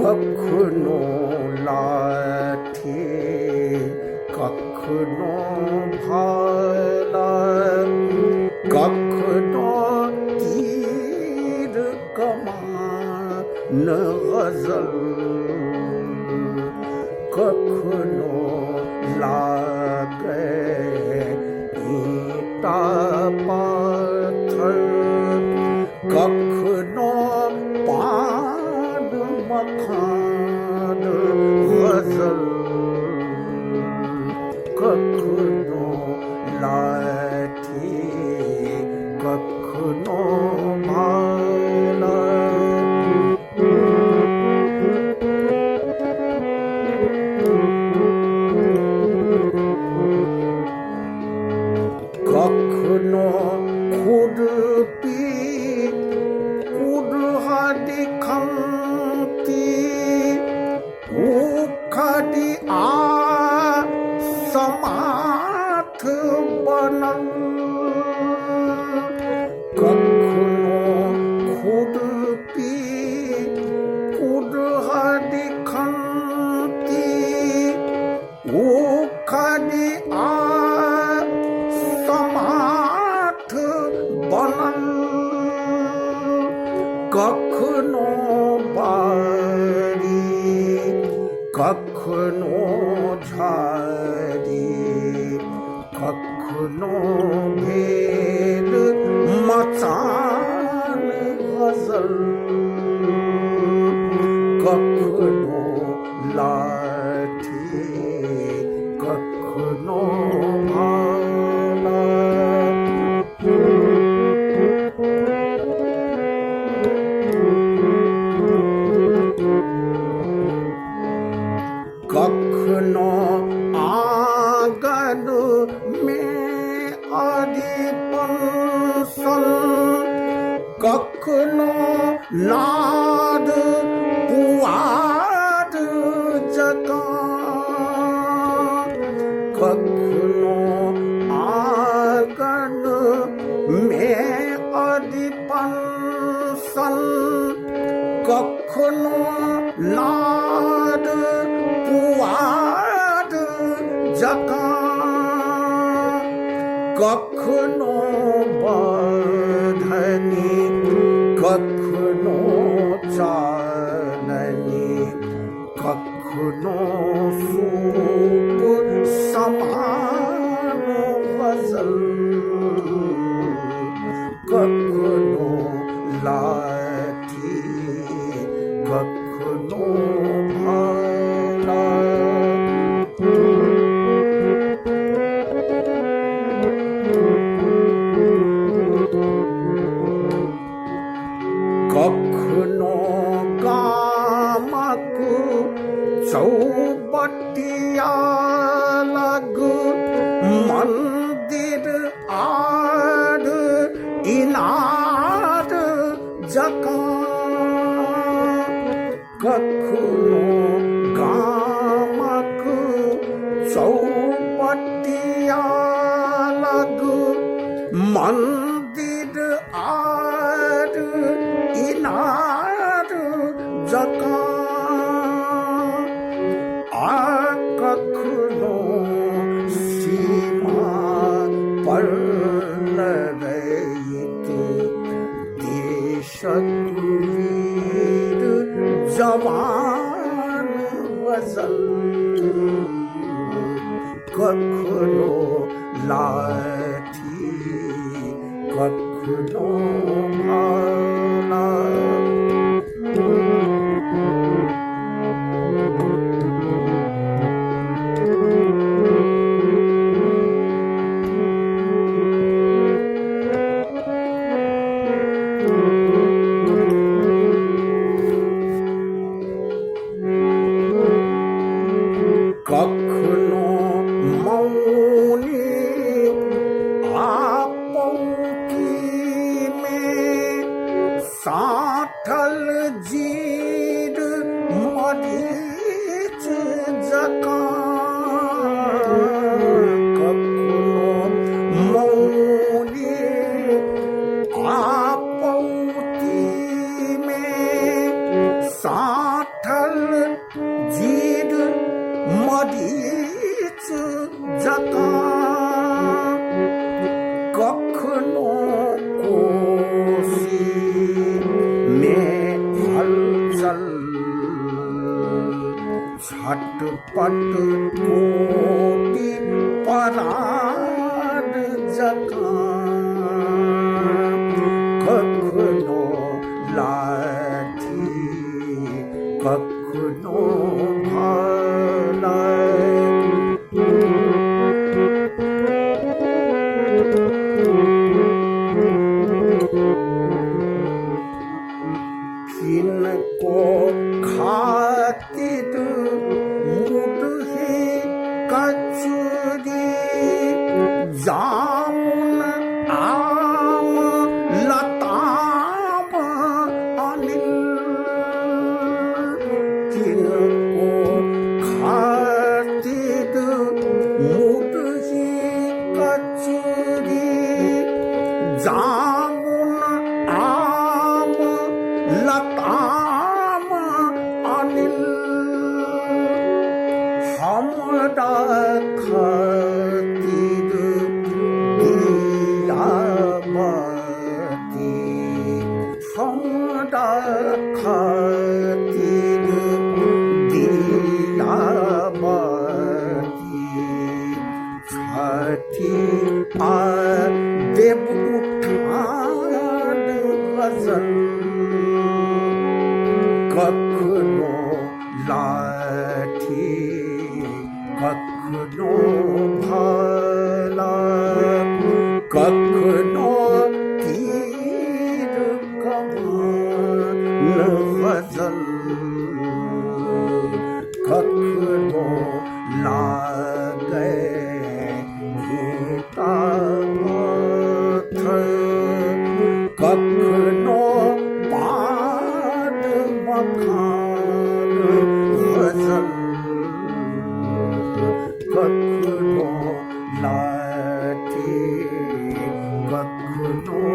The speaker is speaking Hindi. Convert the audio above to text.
कखनो लाठी कखनो भाला कखनो तीर कमान गजल कखनो लागे ईटा पाथर कखनो मखान गजल कखनो लाठी कखनो भाला कखनो खुरपी कुरहादी उखड़ी समाथ बनल कखनो खुरपी कुरहादी खंती उखड़ी समाथ बनल कखनो बारी कखनो झाड़ी कखनो भेल मचान गजल कखनो लाठी कखनो भाला कखनो आंगन में अधिपंसल कखनो नाद पुआर जगा कखनो आंगन में अधिपंसल कखनो नाद पुआर जगा कखनो बधनी कखनो चाननी कखनो सूप समान गजल कखनो लाठी कखनो भाला कखनो गामक चौबटिया लग मंदिर आर इनार जका कखनो गामक चौबटिया लग मंदिर आर इनार जका आ कखनो सीमा पर रहित देशवीर जवान गजल कखनो लाठी कखनो भाला जीर मरीच जका कखनो मौली आपौती में साठल जीर मरीच जका कखनो कोसी में हलचल छटपट कोटि परार जका कखनो लाठी कखनो भाला किनको खातिर मुढ़ी कचूरी जामुन आम लताम अनिल किनको खातिर मुढ़ी कचूरी जामुन आम लताम अनिल हमरा खातिर दियाबती हमरा खातिर दियाबती छठी आ देव उठान भजन कखनो लाठी कखनो भाला कखनो तीर कमान भजन कखनो लागे गीता कखनो पाद मखान भजन कखनो लाठी कखनो